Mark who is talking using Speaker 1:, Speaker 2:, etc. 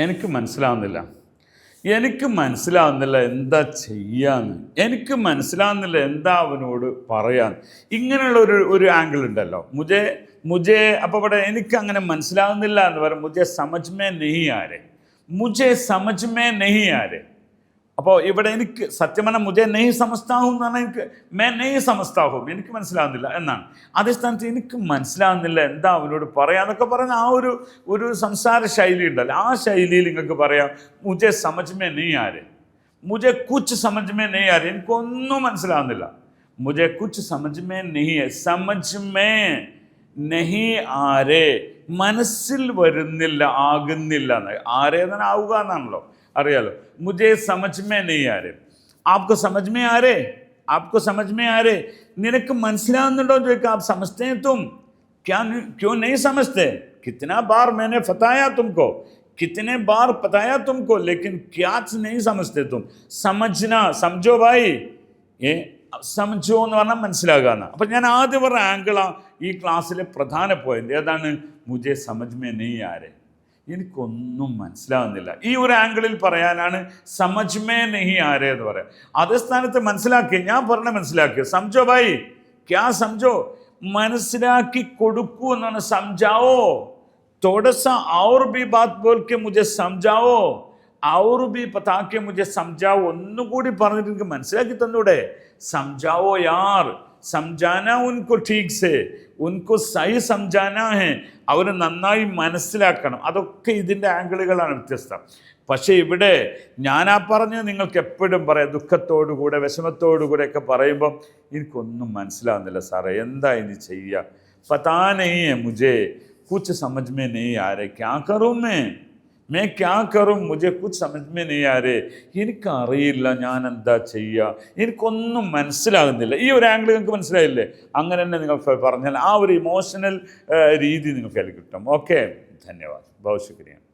Speaker 1: എനിക്ക് മനസ്സിലാവുന്നില്ല എന്താ ചെയ്യാന്ന്. എനിക്ക് മനസ്സിലാവുന്നില്ല എന്താ അവനോട് പറയാൻ. ഇങ്ങനെയുള്ള ഒരു ആംഗിൾ ഉണ്ടല്ലോ. മുജേ അപ്പോൾ ഇവിടെ എനിക്ക് അങ്ങനെ മനസ്സിലാവുന്നില്ല എന്ന് പറയും. മുജേ സമജ് മേ നഹീ ആരെ. അപ്പോൾ ഇവിടെ എനിക്ക് സത്യം പറഞ്ഞാൽ മുജേ നെയ് സമസ്താഹും എന്ന് പറഞ്ഞാൽ നെയ് സമസ്താഹും എനിക്ക് മനസ്സിലാവുന്നില്ല എന്നാണ്. അതേ സ്ഥാനത്ത് എനിക്ക് മനസ്സിലാവുന്നില്ല എന്താ അവനോട് പറയാന്നൊക്കെ പറയുന്ന ആ ഒരു സംസാര ശൈലി ഉണ്ടല്ലോ. ആ ശൈലിയിൽ നിങ്ങൾക്ക് പറയാം മുജേ സമജ് മേ നെയ് ആരെ, മുജേ കുച്ച് സമജ് മേ നെയ് ആരെ. എനിക്കൊന്നും മനസ്സിലാവുന്നില്ല. മുജേ കുച്ച് സമജ് മേ നെഹി ആരെ, മനസ്സിൽ വരുന്നില്ല, ആകുന്നില്ല. ആരെ എന്നാൽ ആവുക എന്നാണല്ലോ, അറിയാലോ. മുझे समझ में नहीं आ रहे. आपको समझ में आ रहे. നിനക്ക് മനസ്സിലാവുന്നുണ്ടോ എന്ന് ചോദിക്കാം. आप समझते हैं तुम? क्यों नहीं समझते? कितना बार मैंने बताया तुमको, लेकिन क्या नहीं समझते तुम? समझो भाई. സംജോ എന്ന് പറഞ്ഞാൽ മനസ്സിലാകാന്ന്. അപ്പം ഞാൻ ആദ്യം പറഞ്ഞ ആംഗിളാണ് ഈ ക്ലാസ്സിലെ പ്രധാന പോയിന്റ്. ഏതാണ്? മുझे समझ में नहीं आ रहे. എനിക്കൊന്നും മനസ്സിലാവുന്നില്ല. ഈ ഒരു ആംഗിളിൽ പറയാനാണ് സമജ് മേ നഹീ ആരെ എന്ന് പറയാം. അതേ സ്ഥാനത്ത് ഞാൻ മനസ്സിലാക്കി. സംജോ ഭായി, ക്യാ സംജോ, മനസ്സിലാക്കി കൊടുക്കൂ എന്നാണ്. സംജാവോ, തോടസാ ഔർ ഭി ബാത് ബോൽ കെ മുझे സംജാവോ, ഔർ ഭി പതാ കെ മുझे സംജാവോ. ഒന്നുകൂടി പറഞ്ഞിട്ട് എനിക്ക് മനസ്സിലാക്കി തന്നൂടെ. സംജാവോ യാർ, സംജാനാ ഉൻകോ ठीक से, ഉൻകോ സഹി സംജാനാ ഹെ. അവർ നന്നായി മനസ്സിലാക്കണം. അതൊക്കെ ഇതിൻ്റെ ആംഗിളുകളാണ് വ്യത്യസ്തം. പക്ഷേ ഇവിടെ ഞാനാ പറഞ്ഞ് നിങ്ങൾക്ക് എപ്പോഴും പറയാം, ദുഃഖത്തോടുകൂടെ വിഷമത്തോടുകൂടെ ഒക്കെ പറയുമ്പം എനിക്കൊന്നും മനസ്സിലാവുന്നില്ല സാറേ, എന്താ ഇനി ചെയ്യുക. പതാ നഹീ ഹെ മുझे, കുച്ച് സമജ് മേ നഹീ ആ രേ, ക്യാ കറൂം मैं क्या करूँ, मुझे कुछ समझ में नहीं आ रहे. എനിക്കറിയില്ല ഞാൻ എന്താ ചെയ്യുക, എനിക്കൊന്നും മനസ്സിലാകുന്നില്ല. ഈ ഒരു ആംഗിൾ നിങ്ങൾക്ക് മനസ്സിലായില്ലേ? അങ്ങനെ തന്നെ നിങ്ങൾ പറഞ്ഞാൽ ആ ഒരു ഇമോഷണൽ രീതി നിങ്ങൾക്ക് അതിൽ കിട്ടും. ഓക്കെ, ധന്യവാദ്, ബഹുത് ശുക്രിയ.